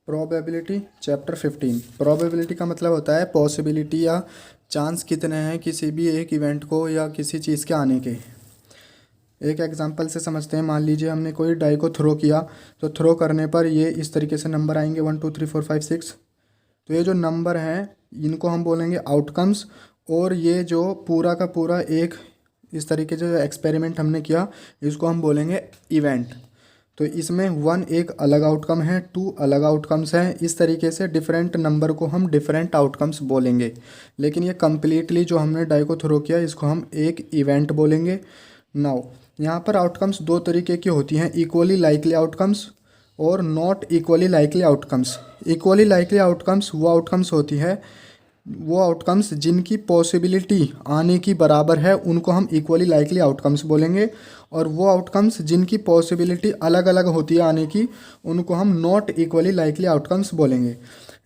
Probability chapter 15। Probability का मतलब होता है पॉसिबिलिटी या चांस कितने हैं किसी भी एक इवेंट को या किसी चीज़ के आने के। एक एग्जांपल से समझते हैं। मान लीजिए हमने कोई डाई को थ्रो किया, तो थ्रो करने पर ये इस तरीके से नंबर आएंगे 1 2 3 4 5 6। तो ये जो नंबर हैं इनको हम बोलेंगे आउटकम्स। और ये जो पूरा का पूरा एक इस तरीके से जो एक्सपेरिमेंट हमने किया इसको हम बोलेंगे इवेंट। तो इसमें 1 एक अलग आउटकम है, 2 अलग आउटकम्स हैं। इस तरीके से डिफरेंट नंबर को हम डिफरेंट आउटकम्स बोलेंगे। लेकिन ये कम्प्लीटली जो हमने डाई को थ्रो किया इसको हम एक इवेंट बोलेंगे। नाउ यहाँ पर आउटकम्स दो तरीके की होती हैं, इक्वली लाइकली आउटकम्स और not equally likely outcomes. Equally likely outcomes वो आउटकम्स जिनकी पॉसिबिलिटी आने की बराबर है उनको हम इक्वली लाइकली आउटकम्स बोलेंगे। और वो आउटकम्स जिनकी पॉसिबिलिटी अलग अलग होती है आने की उनको हम नॉट इक्वली लाइकली आउटकम्स बोलेंगे।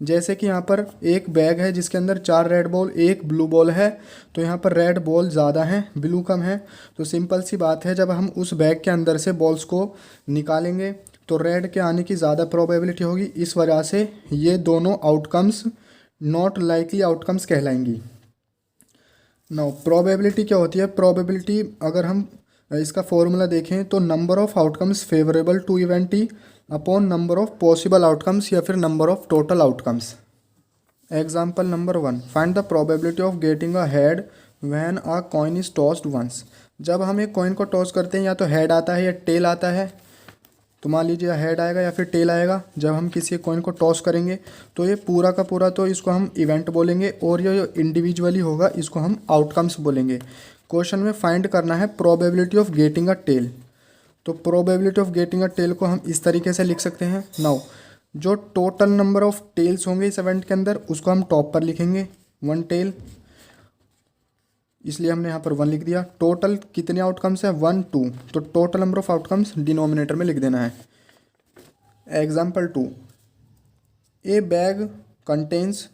जैसे कि यहाँ पर एक बैग है जिसके अंदर 4 रेड बॉल 1 ब्लू बॉल है। तो यहाँ पर रेड बॉल ज़्यादा हैं, ब्लू कम है। तो सिंपल सी बात है, जब हम उस बैग के अंदर से बॉल्स को निकालेंगे तो रेड के आने की ज़्यादा प्रोबेबिलिटी होगी। इस वजह से ये दोनों आउटकम्स नॉट लाइकली आउटकम्स कहलाएंगी। नाउ प्रोबेबिलिटी क्या होती है? प्रोबेबिलिटी अगर हम इसका फॉर्मूला देखें तो number of outcomes favourable to event E upon number of possible outcomes या फिर number of total outcomes. Example number 1, find the probability of getting a head when a coin is tossed once. जब हम एक coin को toss करते हैं या तो हेड आता है या टेल आता है। तो मान लीजिए हेड आएगा या फिर टेल आएगा। जब हम किसी कॉइन को टॉस करेंगे तो ये पूरा का पूरा तो इसको हम इवेंट बोलेंगे और ये इंडिविजुअली होगा इसको हम आउटकम्स बोलेंगे। क्वेश्चन में फाइंड करना है probability of getting a tail. तो probability of getting a tail को हम इस तरीके से लिख सकते हैं। नाउ जो टोटल नंबर ऑफ टेल्स होंगे इस इवेंट के अंदर उसको हम टॉप पर लिखेंगे 1 टेल, इसलिए हमने यहाँ पर 1 लिख दिया। टोटल कितने आउटकम्स हैं? 1 2। तो total number of outcomes denominator में लिख देना है। Example 2, a bag contains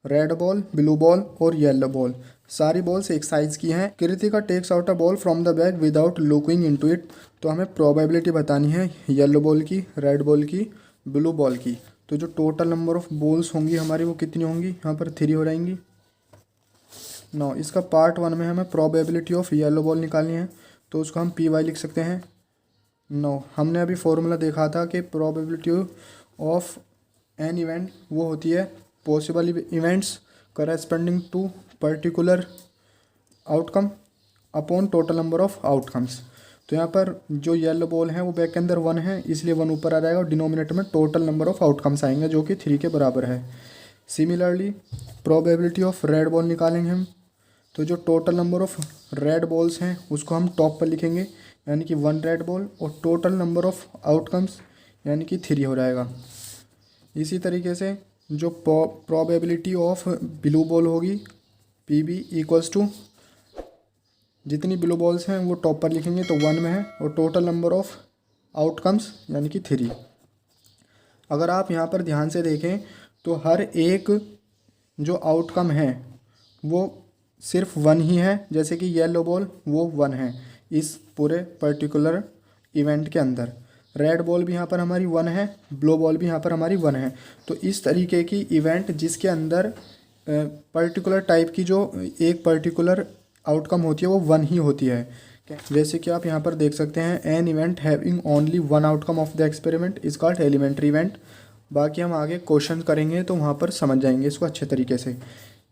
red ball blue ball और येलो बॉल। सारी बॉल्स एक साइज की हैं। Kritika takes out a ball from the bag without looking into it. तो हमें प्रोबेबिलिटी बतानी है येलो बॉल की, रेड बॉल की, ब्लू बॉल की। तो जो टोटल नंबर ऑफ बॉल्स होंगी हमारी वो कितनी होंगी? यहाँ पर 3 हो जाएंगी। नो इसका पार्ट 1 में हमें प्रोबेबिलिटी ऑफ येलो बॉल निकालनी है तो उसको हम पी वाई लिख सकते हैं। नो हमने अभी फॉर्मूला देखा था कि प्रोबेबिलिटी ऑफ एन इवेंट वो होती है possible events corresponding to particular outcome upon total number of outcomes. तो यहाँ पर जो येलो बॉल है वो बैग के अंदर 1 है इसलिए 1 ऊपर आ जाएगा और डिनोमिनेटर में टोटल नंबर ऑफ आउटकम्स आएंगे जो कि 3 के बराबर है। Similarly probability of red ball निकालेंगे हम। तो जो total number of red balls हैं उसको हम टॉप पर लिखेंगे यानी कि 1 रेड बॉल और टोटल नंबर ऑफ आउटकम्स यानी कि 3 हो जाएगा। इसी तरीके से जो प्रोबेबिलिटी ऑफ ब्लू बॉल होगी पी बी इक्वल्स टू जितनी ब्लू बॉल्स हैं वो टॉप पर लिखेंगे तो 1 में है और टोटल नंबर ऑफ आउटकम्स यानी कि 3। अगर आप यहाँ पर ध्यान से देखें तो हर एक जो आउटकम है वो सिर्फ 1 ही है। जैसे कि येलो बॉल वो 1 है इस पूरे पर्टिकुलर इवेंट के अंदर। रेड बॉल भी यहाँ पर हमारी 1 है, ब्लू बॉल भी यहाँ पर हमारी 1 है। तो इस तरीके की इवेंट जिसके अंदर पर्टिकुलर टाइप की जो एक पर्टिकुलर आउटकम होती है वो 1 ही होती है। जैसे कि आप यहाँ पर देख सकते हैं an event having only 1 outcome of the experiment is called elementary event. बाकी हम आगे क्वेश्चन करेंगे तो वहाँ पर समझ जाएंगे इसको अच्छे तरीके से।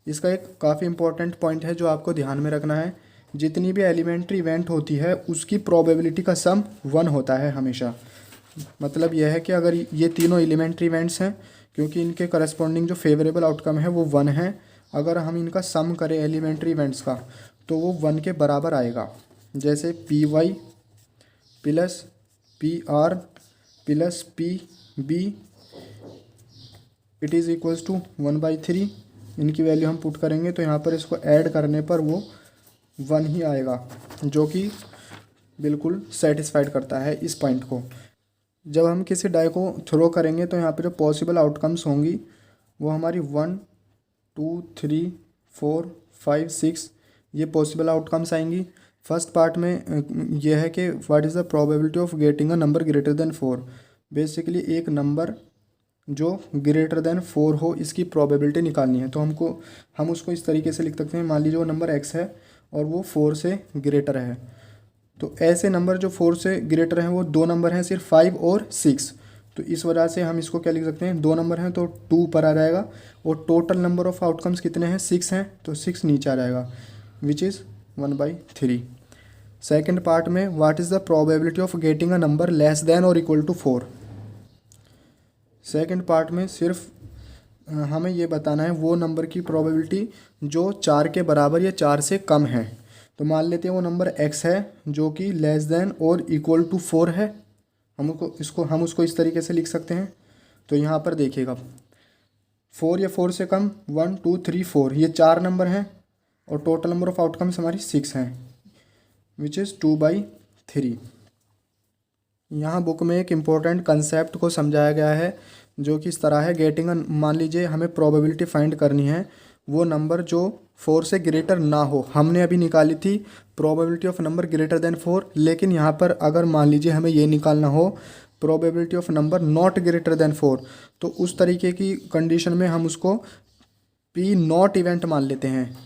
इसका एक काफ़ी इंपॉर्टेंट पॉइंट है जो आपको ध्यान में रखना है, जितनी भी एलिमेंट्री इवेंट होती है उसकी प्रोबेबिलिटी का सम 1 होता है हमेशा। मतलब यह है कि अगर ये तीनों एलिमेंट्री इवेंट्स हैं क्योंकि इनके करस्पॉन्डिंग जो फेवरेबल आउटकम है वो 1 है, अगर हम इनका सम करें एलिमेंट्री इवेंट्स का तो वो 1 के बराबर आएगा। जैसे P Y plus P R plus P B it is equals to 1/3। इनकी वैल्यू हम पुट करेंगे तो यहाँ पर इसको ऐड करने पर वो 1 ही आएगा जो कि बिल्कुल सेटिस्फाइड करता है इस पॉइंट को। जब हम किसी डाई को थ्रो करेंगे तो यहाँ पर जो पॉसिबल आउटकम्स होंगी वो हमारी 1 2 3 4 5 6 ये पॉसिबल आउटकम्स आएंगी। फर्स्ट पार्ट में यह है कि what is the probability of getting a number greater than 4। Basically एक नंबर जो ग्रेटर देन 4 हो इसकी प्रोबेबिलिटी निकालनी है। तो हम उसको इस तरीके से लिख सकते हैं, मान लीजिए वो नंबर x है और वो 4 से ग्रेटर है। तो ऐसे नंबर जो 4 से ग्रेटर हैं वो दो नंबर हैं, सिर्फ 5 और 6। तो इस वजह से हम इसको क्या लिख सकते हैं, दो नंबर हैं तो 2 पर आ जाएगा, और टोटल नंबर ऑफ आउटकम्स कितने हैं, 6 हैं, तो 6 नीचे आ जाएगा, विच इज़ 1/3। सेकेंड पार्ट में, what is the probability of getting a number less than और इक्वल टू 4। सेकेंड पार्ट में सिर्फ हमें ये बताना है वो नंबर की प्रोबेबिलिटी जो 4 के बराबर या 4 से कम है। तो मान लेते हैं वो नंबर x है जो कि लेस देन और इक्वल टू 4 है। हम उसको इस तरीके से लिख सकते हैं। तो यहाँ पर देखिएगा 4 या 4 से कम 1 2 3 4 ये 4 नंबर हैं, और टोटल नंबर ऑफ आउटकम्स हमारी 6 हैं, विच इज़ 2/3। यहाँ बुक में एक इम्पोर्टेंट कंसेप्ट को समझाया गया है जो कि इस तरह है, गेटिंग मान लीजिए हमें प्रोबेबिलिटी फाइंड करनी है वो नंबर जो 4 से ग्रेटर ना हो। हमने अभी निकाली थी probability of number greater than 4, लेकिन यहाँ पर अगर मान लीजिए हमें ये निकालना हो probability of number not greater than 4, तो उस तरीके की कंडीशन में हम उसको पी नॉट इवेंट मान लेते हैं।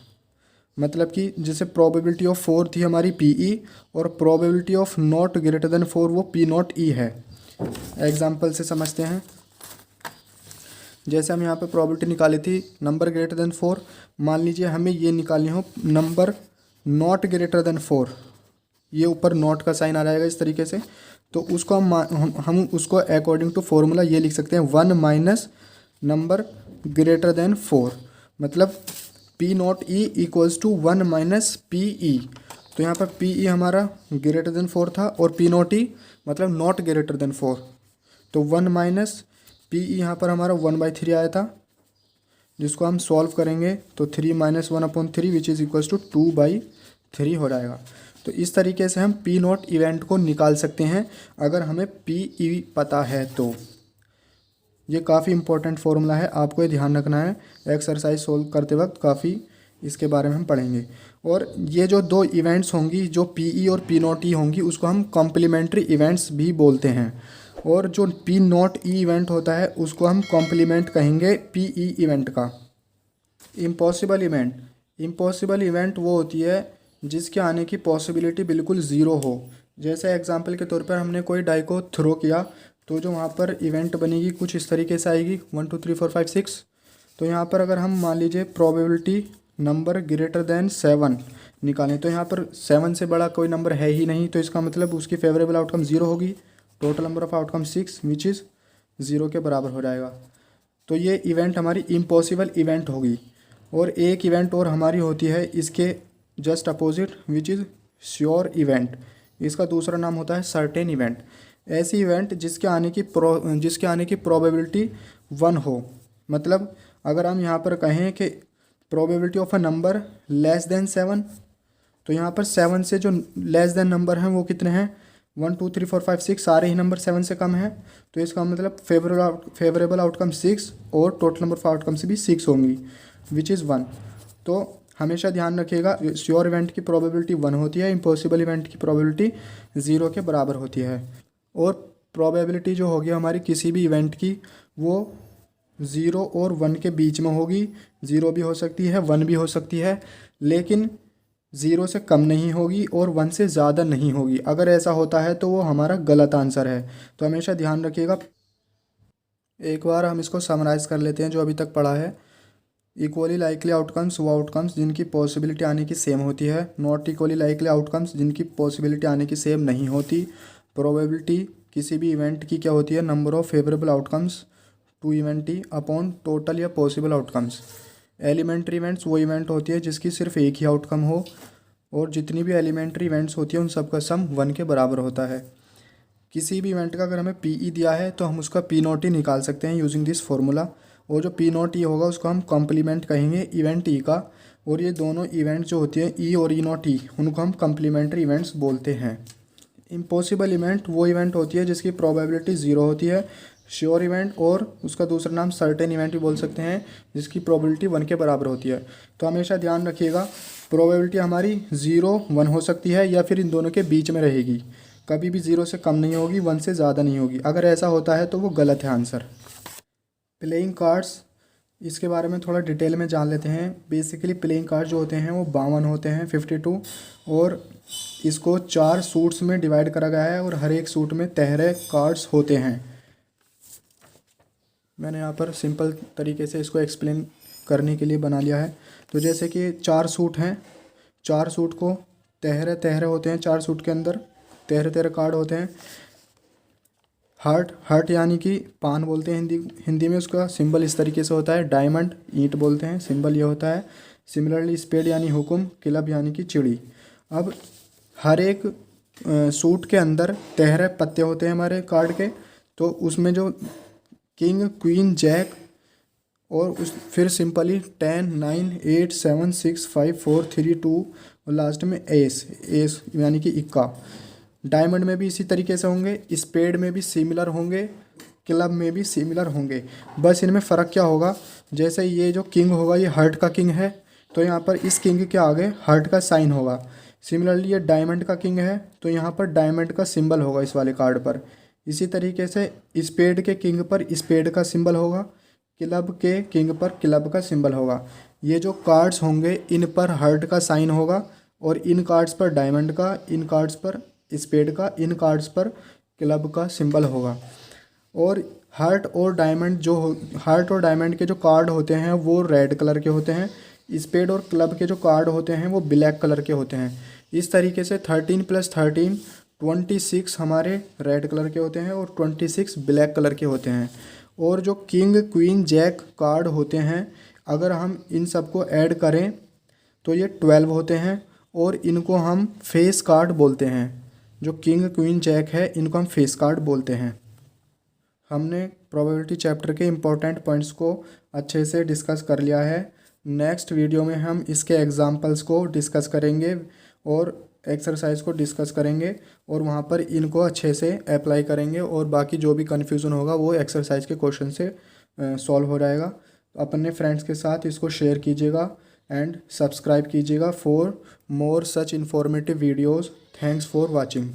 मतलब कि जैसे प्रोबेबिलिटी ऑफ 4 थी हमारी पी ई, और probability of not greater than 4 वो पी नॉट ई है। एग्जाम्पल से समझते हैं। जैसे हम यहाँ पे प्रोबेबिलिटी निकाली थी नंबर ग्रेटर देन 4, मान लीजिए हमें ये निकालनी हो नंबर नॉट ग्रेटर देन 4, ये ऊपर नॉट का साइन आ जाएगा इस तरीके से। तो उसको हम उसको अकॉर्डिंग टू फॉर्मूला ये लिख सकते हैं 1 माइनस नंबर ग्रेटर देन 4, मतलब P not E equals to 1 minus P E. तो यहाँ पर पी ई हमारा ग्रेटर देन 4 था और पी नॉट ई मतलब नॉट ग्रेटर देन 4, तो 1 माइनस पी ई यहाँ पर हमारा 1/3 आया था, जिसको हम सॉल्व करेंगे तो 3 minus 1/3 which is equals to 2/3 हो जाएगा। तो इस तरीके से हम पी नॉट इवेंट को निकाल सकते हैं अगर हमें पी ई पता है तो। ये काफ़ी इंपॉर्टेंट फॉर्मूला है, आपको ये ध्यान रखना है, एक्सरसाइज सोल्व करते वक्त काफ़ी इसके बारे में हम पढ़ेंगे। और ये जो दो इवेंट्स होंगी जो पी ई और पी नॉट ई होंगी उसको हम कॉम्प्लीमेंट्री इवेंट्स भी बोलते हैं, और जो पी नॉट ई इवेंट होता है उसको हम कॉम्प्लीमेंट कहेंगे पी ई इवेंट का। इम्पॉसिबल इवेंट वो होती है जिसके आने की पॉसिबिलिटी बिल्कुल ज़ीरो हो। जैसे एग्जांपल के तौर पर हमने कोई डाई को थ्रो किया तो जो वहाँ पर इवेंट बनेगी कुछ इस तरीके से आएगी 1 2 3 4 5 6। तो यहाँ पर अगर हम मान लीजिए प्रोबेबिलिटी नंबर ग्रेटर देन 7 निकालें, तो यहाँ पर 7 से बड़ा कोई नंबर है ही नहीं, तो इसका मतलब उसकी फेवरेबल आउटकम 0 होगी। Total number of outcome 6 which is 0 के बराबर हो जाएगा। तो ये इवेंट हमारी इम्पॉसिबल इवेंट होगी। और एक इवेंट और हमारी होती है इसके just opposite which is sure event. इसका दूसरा नाम होता है सर्टेन इवेंट। ऐसी इवेंट जिसके आने की प्रोबेबिलिटी 1 हो। मतलब अगर हम यहाँ पर कहें कि probability of a number less than 7, तो यहाँ पर 7 से जो लेस देन नंबर हैं वो कितने हैं 1 2 3 4 5 6, सारे ही नंबर 7 से कम हैं। तो इसका मतलब फेवरेबल आउटकम 6 और टोटल नंबर ऑफ आउटकम से भी 6 होंगी विच इज़ 1। तो हमेशा ध्यान रखिएगा श्योर इवेंट की प्रोबेबिलिटी 1 होती है, इम्पॉसिबल इवेंट की प्रोबेबिलिटी 0 के बराबर होती है। और प्रोबेबिलिटी जो होगी हमारी किसी भी इवेंट की वो 0 और 1 के बीच में होगी। 0 भी हो सकती है 1 भी हो सकती है, लेकिन 0 से कम नहीं होगी और 1 से ज़्यादा नहीं होगी। अगर ऐसा होता है तो वो हमारा गलत आंसर है। तो हमेशा ध्यान रखिएगा। एक बार हम इसको समराइज़ कर लेते हैं जो अभी तक पढ़ा है। इक्वली लाइकली आउटकम्स वो आउटकम्स जिनकी पॉसिबिलिटी आने की सेम होती है। नॉट इक्वली लाइकली आउटकम्स जिनकी पॉसिबिलिटी आने की सेम नहीं होती। प्रोबेबिलिटी किसी भी इवेंट की क्या होती है, number of favourable outcomes to event E upon total या पॉसिबल आउटकम्स। एलिमेंट्री इवेंट्स वो इवेंट होती है जिसकी सिर्फ एक ही आउटकम हो, और जितनी भी एलिमेंट्री इवेंट्स होती है उन सब का सम 1 के बराबर होता है। किसी भी इवेंट का अगर हमें पी ई दिया है तो हम उसका पी नॉट ई निकाल सकते हैं यूजिंग दिस फॉर्मूला, और जो पी नॉट ई होगा उसको हम कॉम्प्लीमेंट कहेंगे इवेंट ई का। और ये दोनों इवेंट जो होती हैं ई और ई नॉट ई उनको हम कॉम्प्लीमेंट्री इवेंट्स बोलते हैं। इम्पॉसिबल इवेंट वो इवेंट होती है जिसकी प्रोबेबिलिटी 0 होती है। श्योर इवेंट और उसका दूसरा नाम सर्टेन इवेंट भी बोल सकते हैं जिसकी प्रोबेबिलिटी 1 के बराबर होती है। तो हमेशा ध्यान रखिएगा प्रोबेबिलिटी हमारी 0 1 हो सकती है या फिर इन दोनों के बीच में रहेगी। कभी भी 0 से कम नहीं होगी, 1 से ज़्यादा नहीं होगी। अगर ऐसा होता है तो वो गलत है आंसर। प्लेइंग कार्ड्स, इसके बारे में थोड़ा डिटेल में जान लेते हैं। बेसिकली प्लेइंग कार्ड जो होते हैं वो 52 होते हैं, 52, और इसको 4 सूट्स में डिवाइड करा गया है और हर एक सूट में 13 कार्ड्स होते हैं। मैंने यहाँ पर सिंपल तरीके से इसको एक्सप्लेन करने के लिए बना लिया है। तो जैसे कि 4 सूट हैं, 4 सूट को 13 होते हैं, 4 सूट के अंदर 13 कार्ड होते हैं। हार्ट यानी कि पान बोलते हैं हिंदी में, उसका सिंबल इस तरीके से होता है। डायमंड ईंट बोलते हैं, सिंबल ये होता है। सिमिलरली स्पेड यानी हुक्म, क्लब यानी कि चिड़ी। अब हर एक सूट के अंदर 13 पत्ते होते हैं हमारे कार्ड के। तो उसमें जो किंग, क्वीन, जैक और उस फिर सिंपली 10, 9, 8, 7, 6, 5, 4, 3, 2 और लास्ट में एस यानी कि इक्का। डायमंड में भी इसी तरीके से होंगे, स्पेड में भी सिमिलर होंगे, क्लब में भी सिमिलर होंगे। बस इनमें फ़र्क क्या होगा, जैसे ये जो किंग होगा ये हार्ट का किंग है, तो यहाँ पर इस किंग के आगे हार्ट का साइन होगा। सिमिलरली ये डायमंड का किंग है, तो यहाँ पर डायमंड का सिंबल होगा इस वाले कार्ड पर। इसी तरीके से स्पेड के किंग पर स्पेड का सिंबल होगा, क्लब के किंग पर क्लब का सिंबल होगा। ये जो कार्ड्स होंगे इन पर हार्ट का साइन होगा, और इन कार्ड्स पर डायमंड का, इन कार्ड्स पर स्पेड का, इन कार्ड्स पर क्लब का सिंबल होगा। और हार्ट और डायमंड के जो कार्ड होते हैं वो रेड कलर के होते हैं। स्पेड और क्लब के जो कार्ड होते हैं वो ब्लैक कलर के होते हैं। इस तरीके से 13 + 13 26 हमारे रेड कलर के होते हैं और 26 ब्लैक कलर के होते हैं। और जो किंग, क्वीन, जैक कार्ड होते हैं, अगर हम इन सबको ऐड करें तो ये 12 होते हैं, और इनको हम फेस कार्ड बोलते हैं। जो किंग, क्वीन, जैक है इनको हम फेस कार्ड बोलते हैं। हमने प्रोबेबिलिटी चैप्टर के इम्पोर्टेंट पॉइंट्स को अच्छे से डिस्कस कर लिया है। नेक्स्ट वीडियो में हम इसके एग्जांपल्स को डिस्कस करेंगे और एक्सरसाइज को डिस्कस करेंगे, और वहाँ पर इनको अच्छे से अप्लाई करेंगे, और बाकी जो भी कन्फ्यूज़न होगा वो एक्सरसाइज के क्वेश्चन से सॉल्व हो जाएगा। अपने फ्रेंड्स के साथ इसको शेयर कीजिएगा एंड सब्सक्राइब कीजिएगा for more such informative videos. Thanks for watching.